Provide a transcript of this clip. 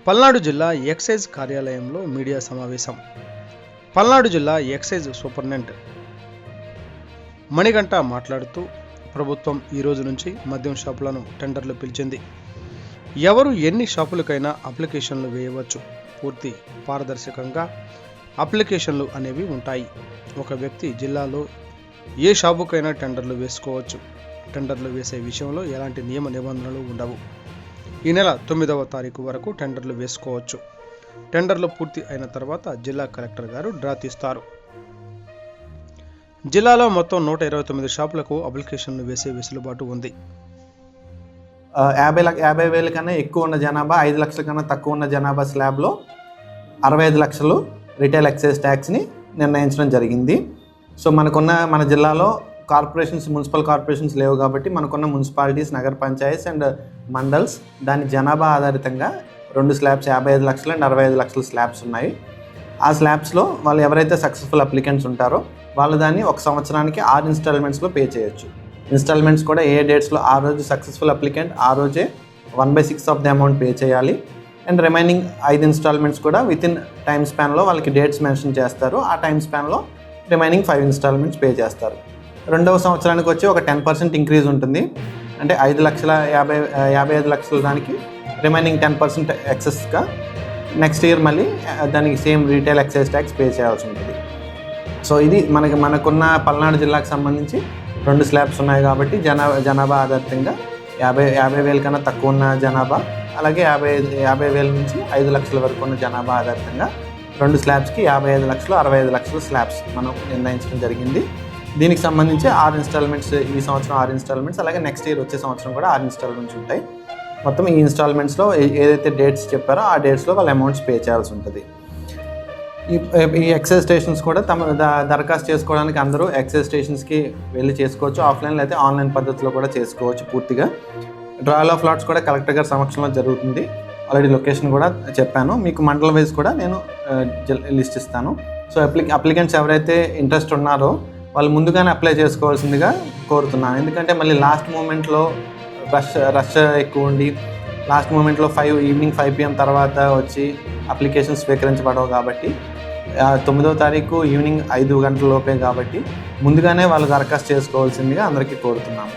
పల్నాడు జిల్లా ఎక్సైజ్ కార్యాలయంలో మీడియా సమావేశం. పల్నాడు జిల్లా ఎక్సైజ్ సూపరింటెండెంట్ మణిగంట మాట్లాడుతూ, ప్రభుత్వం ఈ రోజు నుంచి మద్యం షాపులను టెండర్లు పిలిచింది. ఎవరు ఎన్ని షాపులకైనా అప్లికేషన్లు వేయవచ్చు. పూర్తి పారదర్శకంగా అప్లికేషన్లు అనేవి ఉంటాయి. ఒక వ్యక్తి జిల్లాలో ఏ షాపుకైనా టెండర్లు వేసుకోవచ్చు. టెండర్లు వేసే విషయంలో ఎలాంటి నియమ నిబంధనలు ఉండవు. ఈ నెల 9వ తారీఖు వరకు టెండర్లు వేసుకోవచ్చు. టెండర్లు పూర్తి అయిన తర్వాత జిల్లా కలెక్టర్ గారు డ్రా తీస్తారు. జిల్లాలో మొత్తం 129 షాపులకు అప్లికేషన్లు వేసే వెసులుబాటు ఉంది. 50,000 కన్నా ఎక్కువ ఉన్న జనాభా, 5 లక్షల కన్నా తక్కువ ఉన్న జనాభా స్లాబ్లో 65 లక్షలు రిటైల్ ఎక్సైజ్ ట్యాక్స్ని నిర్ణయించడం జరిగింది. సో మన జిల్లాలో మున్సిపల్ కార్పొరేషన్స్ లేవు కాబట్టి మనకున్న మున్సిపాలిటీస్, నగర పంచాయతీస్ అండ్ మండల్స్ దాని జనాభా ఆధారితంగా 2 స్లాబ్స్ 55 లక్షలు అండ్ 65 లక్షల స్లాబ్స్ ఉన్నాయి. ఆ స్లాబ్స్లో వాళ్ళు ఎవరైతే సక్సెస్ఫుల్ అప్లికెంట్స్ ఉంటారో వాళ్ళు దాన్ని 1 సంవత్సరానికి 6 ఇన్స్టాల్మెంట్స్లో పే చేయొచ్చు. ఇన్స్టాల్మెంట్స్ కూడా ఏ డేట్స్లో ఆ రోజు సక్సెస్ఫుల్ అప్లికెంట్ ఆ రోజే 1/6 ఆఫ్ ది అమౌంట్ పే చేయాలి. అండ్ రిమైనింగ్ 5 ఇన్స్టాల్మెంట్స్ కూడా విత్ ఇన్ టైమ్ స్పాన్లో వాళ్ళకి డేట్స్ మెన్షన్ చేస్తారు. ఆ టైమ్ స్పాన్లో రిమైనింగ్ 5 ఇన్స్టాల్మెంట్స్ పే చేస్తారు. 2వ సంవత్సరానికి వచ్చి ఒక 10% ఇంక్రీజ్ ఉంటుంది. అంటే 5,55 లక్షల దానికి రిమైనింగ్ 10% ఎక్సెస్గా నెక్స్ట్ ఇయర్ మళ్ళీ దానికి same retail excise tax pay చేయాల్సి ఉంటుంది. సో ఇది మనకున్న పల్నాడు జిల్లాకు సంబంధించి 2 స్లాబ్స్ ఉన్నాయి కాబట్టి జనాభా ఆధారితంగా 50,000 కన్నా తక్కువ ఉన్న జనాభా, అలాగే 50,000 నుంచి 5 లక్షల వరకు ఉన్న జనాభా ఆధారితంగా 2 స్లాబ్స్కి 55 లక్షలు, 65 లక్షల స్లాబ్స్ మనం నిర్ణయించడం జరిగింది. దీనికి సంబంధించి 6 ఇన్స్టాల్మెంట్స్, ఈ సంవత్సరం 6 ఇన్స్టాల్మెంట్స్, అలాగే నెక్స్ట్ ఇయర్ వచ్చే సంవత్సరం కూడా 6 ఇన్స్టాల్మెంట్స్ ఉంటాయి. మొత్తం ఈ ఇన్స్టాల్మెంట్స్లో ఏదైతే డేట్స్ చెప్పారో ఆ డేట్స్లో వాళ్ళ అమౌంట్స్ పే చేయాల్సి ఉంటుంది. ఈ ఎక్సైజ్ స్టేషన్స్ కూడా దరఖాస్తు చేసుకోవడానికి అందరూ ఎక్సైజ్ స్టేషన్స్కి వెళ్ళి చేసుకోవచ్చు. ఆఫ్లైన్లో అయితే ఆన్లైన్ పద్ధతిలో కూడా చేసుకోవచ్చు. పూర్తిగా డ్రాయల్ ఆఫ్ లాట్స్ కూడా కలెక్టర్ గారి సమక్షంలో జరుగుతుంది. ఆల్రెడీ లొకేషన్ కూడా చెప్పాను. మీకు మండల వైజ్ కూడా నేను లిస్ట్ ఇస్తాను. సో అప్లికెంట్స్ ఎవరైతే ఇంట్రెస్ట్ ఉన్నారో వాళ్ళు ముందుగానే అప్లై చేసుకోవాల్సిందిగా కోరుతున్నాను. ఎందుకంటే మళ్ళీ లాస్ట్ మూమెంట్లో రష్ ఎక్కువ ఉండి లాస్ట్ మూమెంట్లో ఈవినింగ్ 5 PM తర్వాత వచ్చి అప్లికేషన్స్ స్వీకరించబడవు కాబట్టి 9వ తారీఖు ఈవినింగ్ 5 గంటల లోపే కాబట్టి ముందుగానే వాళ్ళు దరఖాస్తు చేసుకోవాల్సిందిగా అందరికీ కోరుతున్నాము.